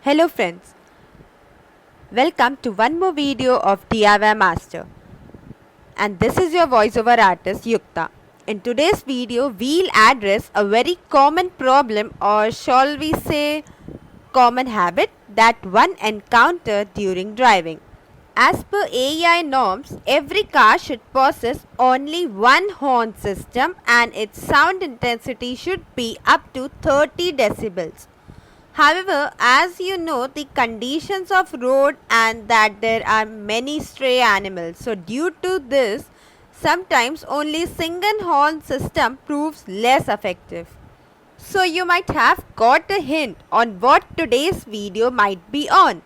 Hello friends, welcome to one more video of DIY Master, and this is your voiceover artist Yukta. In today's video, we'll address a very common problem, or shall we say common habit, that one encounters during driving. As per AI norms, every car should possess only one horn system and its sound intensity should be up to 30 decibels. However, as you know, the conditions of road and that there are many stray animals. So due to this, sometimes only single horn system proves less effective. So you might have got a hint on what today's video might be on.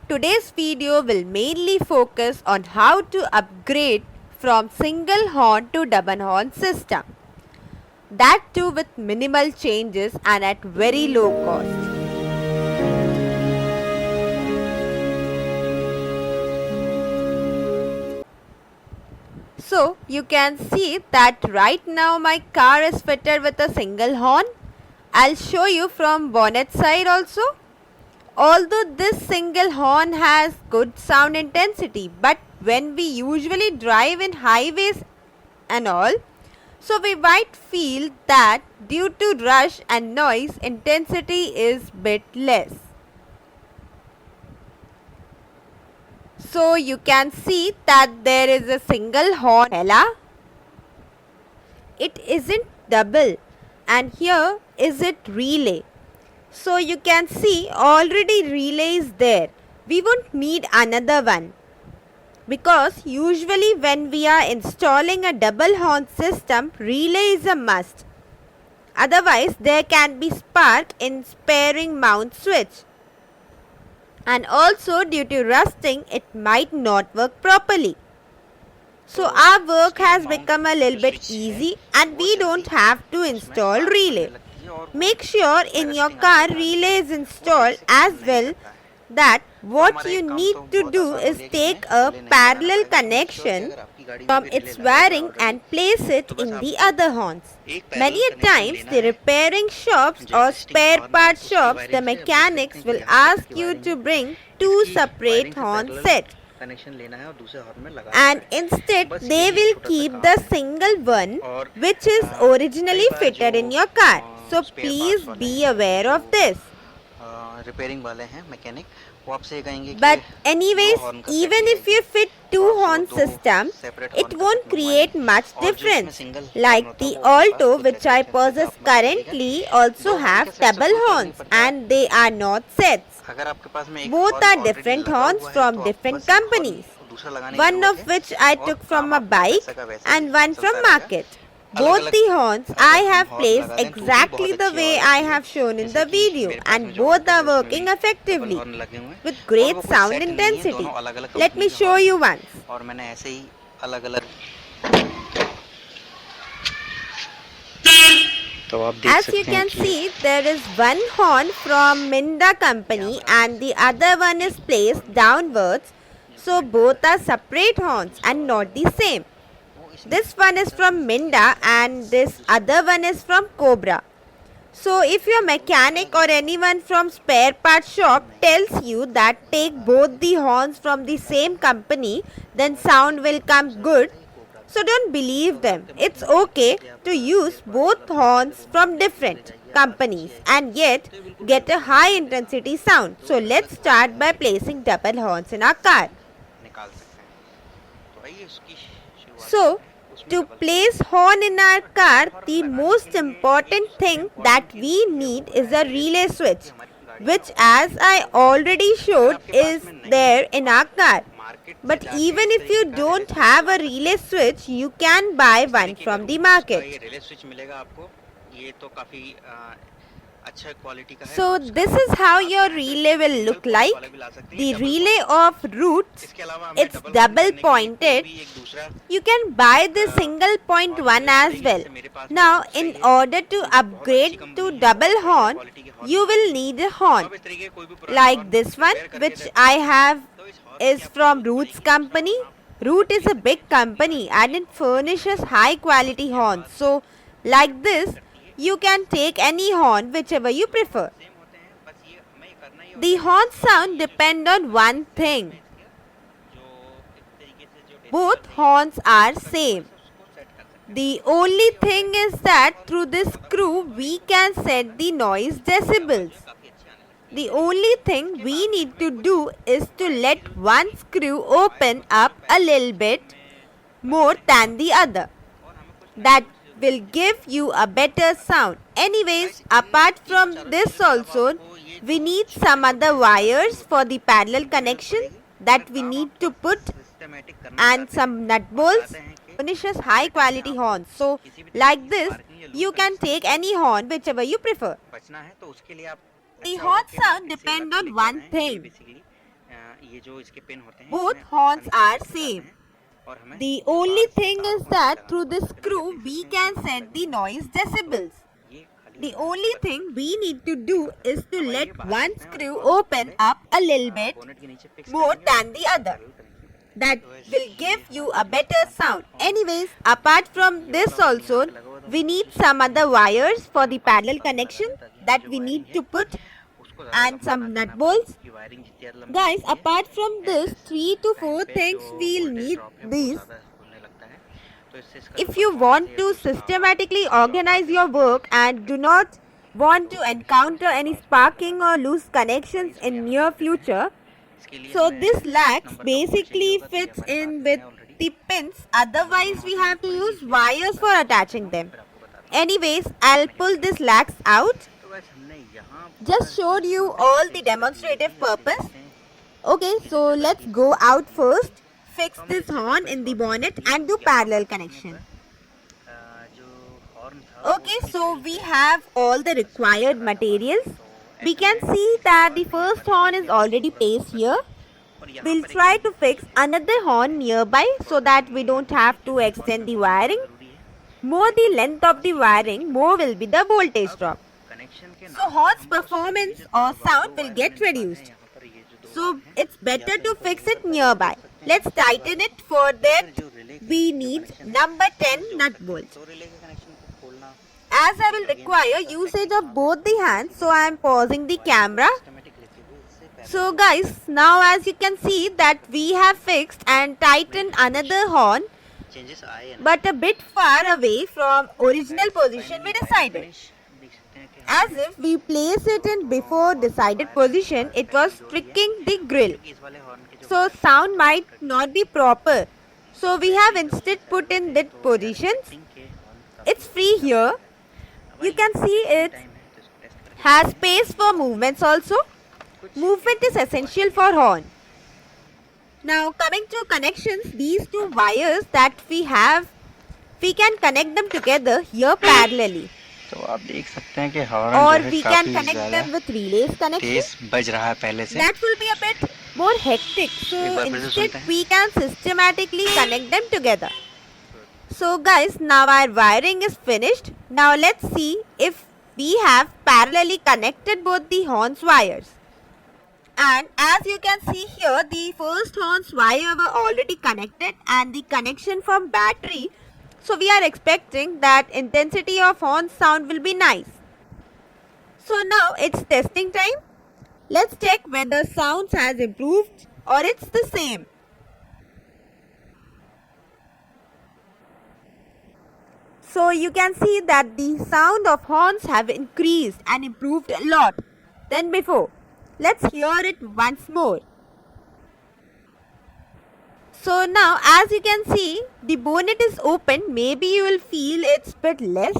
Today's video will mainly focus on how to upgrade from single horn to double horn system. That too with minimal changes and at very low cost. So you can see that right now my car is fitted with a single horn. I'll show you from bonnet side also. Although this single horn has good sound intensity, but when we usually drive in highways and all, so we might feel that due to rush and noise, intensity is bit less. So you can see that there is a single horn. It isn't double, and here is it relay. So you can see already relay is there. We won't need another one, because usually when we are installing a double horn system, relay is a must. Otherwise there can be spark in sparing mount switch. And also due to rusting, it might not work properly. So our work has become a little bit easy and we don't have to install relay. Make sure in your car relay is installed as well. That what you need to do is take a parallel connection from its wiring and place it in the other horns. Many a times the repairing shops or spare part shops, the mechanics will ask you to bring two separate horn sets, and instead they will keep the single one which is originally fitted in your car. So please be aware of this. But anyways, even if you fit two horn system, it won't create much difference. Like the Alto which I possess currently also have double horns and they are not sets. Both are different horns from different companies. One of which I took from a bike and one from market. Both the horns I have placed exactly the way I have shown in the video, and both are working effectively with great sound intensity. Let me show you once. As you can see, there is one horn from Minda company and the other one is placed downwards. So both are separate horns and not the same. This one is from Minda and this other one is from Cobra. So if your mechanic or anyone from spare part shop tells you that take both the horns from the same company, then sound will come good. So don't believe them. It's okay to use both horns from different companies and yet get a high intensity sound. So let's start by placing double horns in our car. So to place horn in our car, the most important thing that we need is a relay switch, which as I already showed is there in our car. But even if you don't have a relay switch, you can buy one from the market. So this is how your relay will look like. The relay of roots, it's double pointed. You can buy the single point one as well. Now in order to upgrade to double horn, you will need a horn like this one which I have is from Roots company. Root is a big company and it furnishes high quality horns. So like this, you can take any horn whichever you prefer. The horn sound depend on one thing. Both horns are same. The only thing is that through this screw we can set the noise decibels. The only thing we need to do is to let one screw open up a little bit more than the other. That will give you a better sound. Anyways, apart from this also, we need some other wires for the parallel connection that we need to put, and some nut bolts. Furnishes high quality horns. So like this, you can take any horn whichever you prefer. The horn sound depend on one thing. Both horns are same. The only thing is that through this screw we can set the noise decibels. The only thing we need to do is to let one screw open up a little bit more than the other. That will give you a better sound. Anyways, apart from this also, we need some other wires for the parallel connection that we need to put, and some nut bolts. Guys, apart from this, 3 to 4 things we'll need these. If you want to systematically organize your work and do not want to encounter any sparking or loose connections in near future, so this lax basically fits in with the pins, otherwise we have to use wires for attaching them. Anyways, I'll pull this lax out. Just showed you all the demonstrative purpose. Okay, so let's go out first, fix this horn in the bonnet and do parallel connection. Okay, so we have all the required materials. We can see that the first horn is already placed here. We'll try to fix another horn nearby so that we don't have to extend the wiring. More the length of the wiring, more will be the voltage drop. So horn's performance or sound will get reduced. So it's better to fix it nearby. Let's tighten it. For that we need number 10 nut bolts. As I will require usage of both the hands, so I am pausing the camera. So guys, now as you can see that we have fixed and tightened another horn, but a bit far away from original position we decided. As if we place it in before decided position, it was tricking the grill. So sound might not be proper. So we have instead put in that positions. It's free here. You can see it has space for movements also. Movement is essential for horn. Now coming to connections, these two wires that we have, we can connect them together here parallelly. तो आप देख सकते हैं कि horn Or जो है we काफी can connect ज़्यादा them with relays connection. तेज बज रहा है पहले से। That will be a bit more hectic. So एक बार फिर से instead सुनते हैं। we can systematically connect them together. So guys, now our wiring is finished. Now let's see if we have parallelly connected both the horns wires. And as you can see here, the first horns wire were already connected and the connection from battery. So we are expecting that intensity of horn sound will be nice. So now it's testing time. Let's check whether sounds has improved or it's the same. So you can see that the sound of horns have increased and improved a lot than before. Let's hear it once more. So now as you can see, the bonnet is open. Maybe you will feel it's bit less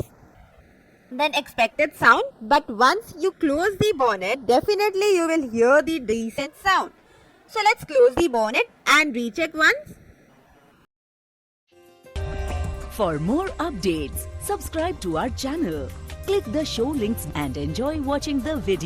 than expected sound, but once you close the bonnet, definitely you will hear the decent sound. So let's close the bonnet and recheck once. For more updates, subscribe to our channel, click the show links and enjoy watching the video.